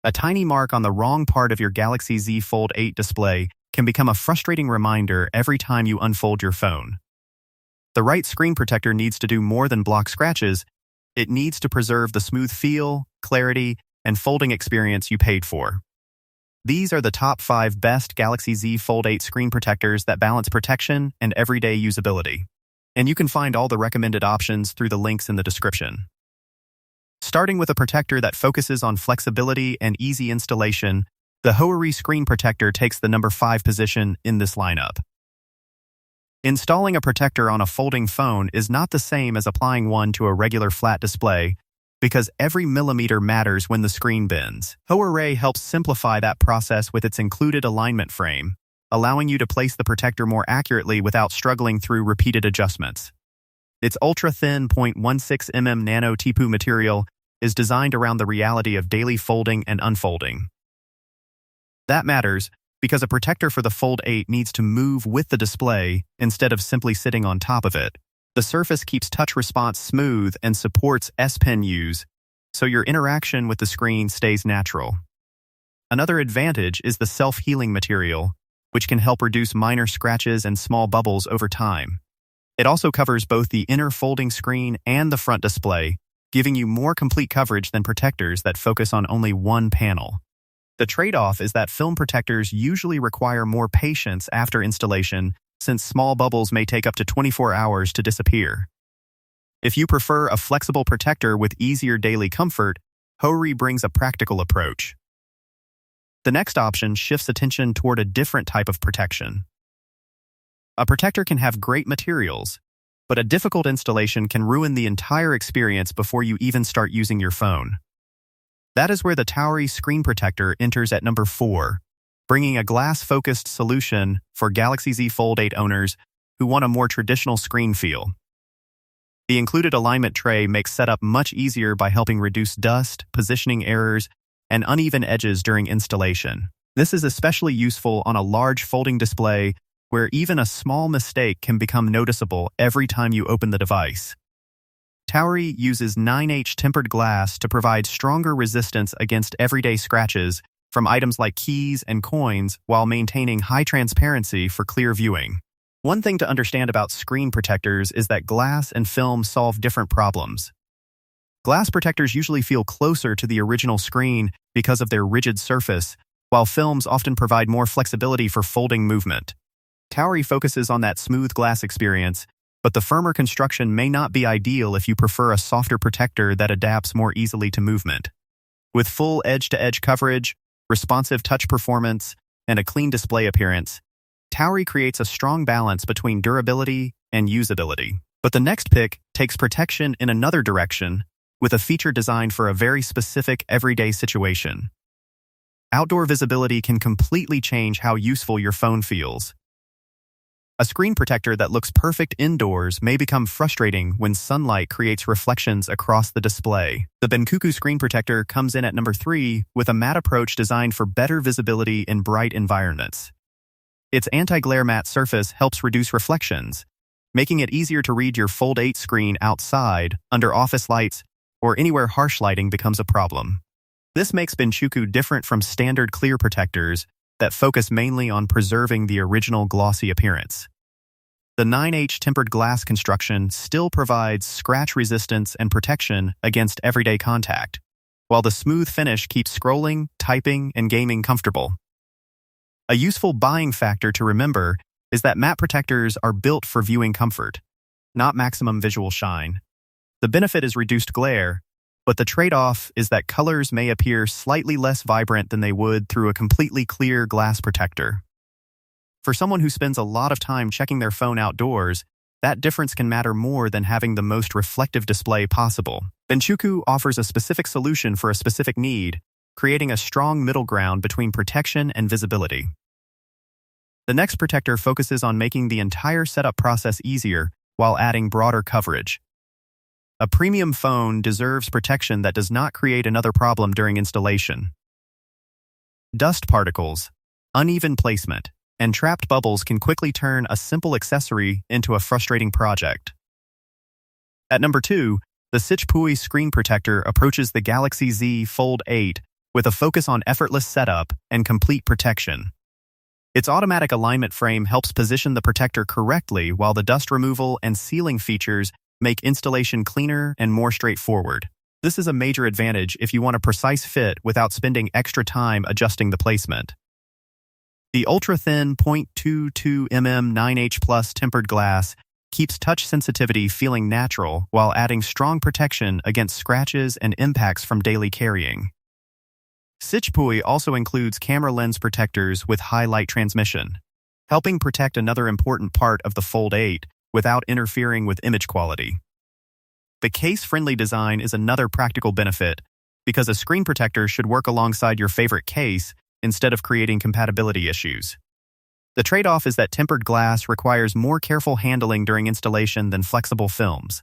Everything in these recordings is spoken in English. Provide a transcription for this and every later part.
A tiny mark on the wrong part of your Galaxy Z Fold 8 display can become a frustrating reminder every time you unfold your phone. The right screen protector needs to do more than block scratches. It needs to preserve the smooth feel, clarity, and folding experience you paid for. These are the top 5 best Galaxy Z Fold 8 screen protectors that balance protection and everyday usability. And you can find all the recommended options through the links in the description. Starting with a protector that focuses on flexibility and easy installation, the Hoerrye Screen Protector takes the number 5 position in this lineup. Installing a protector on a folding phone is not the same as applying one to a regular flat display, because every millimeter matters when the screen bends. Hoerrye helps simplify that process with its included alignment frame, allowing you to place the protector more accurately without struggling through repeated adjustments. Its ultra-thin 0.16 mm nano Sitchpooi material is designed around the reality of daily folding and unfolding. That matters because a protector for the Fold 8 needs to move with the display instead of simply sitting on top of it. The surface keeps touch response smooth and supports S Pen use, so your interaction with the screen stays natural. Another advantage is the self-healing material, which can help reduce minor scratches and small bubbles over time. It also covers both the inner folding screen and the front display, giving you more complete coverage than protectors that focus on only one panel. The trade-off is that film protectors usually require more patience after installation, since small bubbles may take up to 24 hours to disappear. If you prefer a flexible protector with easier daily comfort, Hoerrye brings a practical approach. The next option shifts attention toward a different type of protection. A protector can have great materials, but a difficult installation can ruin the entire experience before you even start using your phone. That is where the TAURI Screen Protector enters at number 4, bringing a glass-focused solution for Galaxy Z Fold 8 owners who want a more traditional screen feel. The included alignment tray makes setup much easier by helping reduce dust, positioning errors, and uneven edges during installation. This is especially useful on a large folding display where even a small mistake can become noticeable every time you open the device. Towery uses 9H tempered glass to provide stronger resistance against everyday scratches from items like keys and coins while maintaining high transparency for clear viewing. One thing to understand about screen protectors is that glass and film solve different problems. Glass protectors usually feel closer to the original screen because of their rigid surface, while films often provide more flexibility for folding movement. Towery focuses on that smooth glass experience, but the firmer construction may not be ideal if you prefer a softer protector that adapts more easily to movement. With full edge-to-edge coverage, responsive touch performance, and a clean display appearance, Towery creates a strong balance between durability and usability. But the next pick takes protection in another direction, with a feature designed for a very specific everyday situation. Outdoor visibility can completely change how useful your phone feels. A screen protector that looks perfect indoors may become frustrating when sunlight creates reflections across the display. The Bencuku Screen Protector comes in at number 3 with a matte approach designed for better visibility in bright environments. Its anti-glare matte surface helps reduce reflections, making it easier to read your Fold 8 screen outside, under office lights, or anywhere harsh lighting becomes a problem. This makes Bencuku different from standard clear protectors that focus mainly on preserving the original glossy appearance. The 9H tempered glass construction still provides scratch resistance and protection against everyday contact, while the smooth finish keeps scrolling, typing, and gaming comfortable. A useful buying factor to remember is that matte protectors are built for viewing comfort, not maximum visual shine. The benefit is reduced glare, but the trade-off is that colors may appear slightly less vibrant than they would through a completely clear glass protector. For someone who spends a lot of time checking their phone outdoors, that difference can matter more than having the most reflective display possible. Bencuku offers a specific solution for a specific need, creating a strong middle ground between protection and visibility. The next protector focuses on making the entire setup process easier while adding broader coverage. A premium phone deserves protection that does not create another problem during installation. Dust particles, uneven placement, and trapped bubbles can quickly turn a simple accessory into a frustrating project. At number 2, the SiHPuoy Screen Protector approaches the Galaxy Z Fold 8 with a focus on effortless setup and complete protection. Its automatic alignment frame helps position the protector correctly, while the dust removal and sealing features make installation cleaner and more straightforward. This is a major advantage if you want a precise fit without spending extra time adjusting the placement. The ultra-thin 0.22 mm 9H Plus tempered glass keeps touch sensitivity feeling natural while adding strong protection against scratches and impacts from daily carrying. Sitchpooi also includes camera lens protectors with high light transmission, helping protect another important part of the Fold 8 without interfering with image quality. The case-friendly design is another practical benefit because a screen protector should work alongside your favorite case instead of creating compatibility issues. The trade-off is that tempered glass requires more careful handling during installation than flexible films.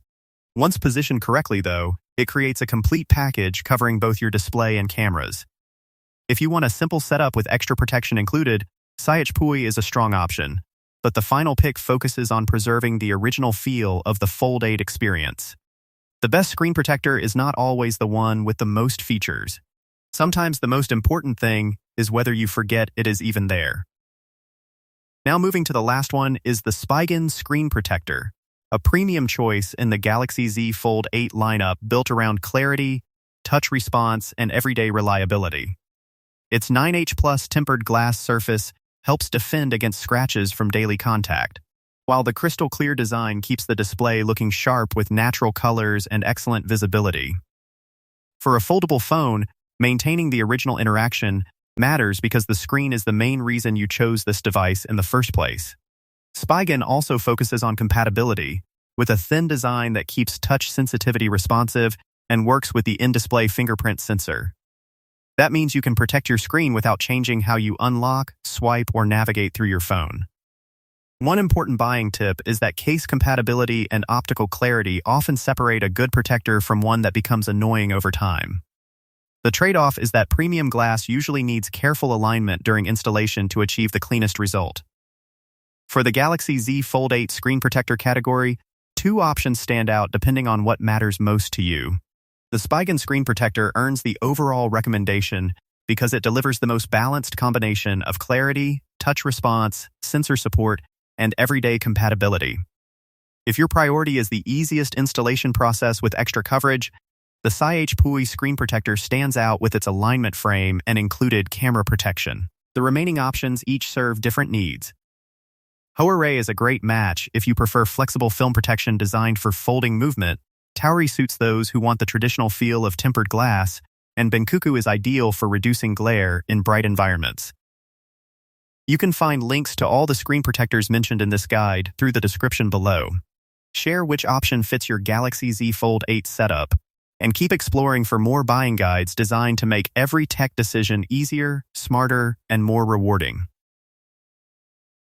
Once positioned correctly, though, it creates a complete package covering both your display and cameras. If you want a simple setup with extra protection included, SiHPuoy is a strong option, but the final pick focuses on preserving the original feel of the Fold 8 experience. The best screen protector is not always the one with the most features. Sometimes the most important thing is whether you forget it is even there. Now moving to the last one is the Spigen Screen Protector, a premium choice in the Galaxy Z Fold 8 lineup built around clarity, touch response, and everyday reliability. Its 9H Plus tempered glass surface helps defend against scratches from daily contact, while the crystal clear design keeps the display looking sharp with natural colors and excellent visibility. For a foldable phone, maintaining the original interaction matters because the screen is the main reason you chose this device in the first place. Spigen also focuses on compatibility, with a thin design that keeps touch sensitivity responsive and works with the in-display fingerprint sensor. That means you can protect your screen without changing how you unlock, swipe, or navigate through your phone. One important buying tip is that case compatibility and optical clarity often separate a good protector from one that becomes annoying over time. The trade-off is that premium glass usually needs careful alignment during installation to achieve the cleanest result. For the Galaxy Z Fold 8 Screen Protector category, two options stand out depending on what matters most to you. The Spigen Screen Protector earns the overall recommendation because it delivers the most balanced combination of clarity, touch response, sensor support, and everyday compatibility. If your priority is the easiest installation process with extra coverage, the SiHPuoy Screen Protector stands out with its alignment frame and included camera protection. The remaining options each serve different needs. Hoerrye is a great match if you prefer flexible film protection designed for folding movement. Towery suits those who want the traditional feel of tempered glass, and Bencuku is ideal for reducing glare in bright environments. You can find links to all the screen protectors mentioned in this guide through the description below. Share which option fits your Galaxy Z Fold 8 setup, and keep exploring for more buying guides designed to make every tech decision easier, smarter, and more rewarding.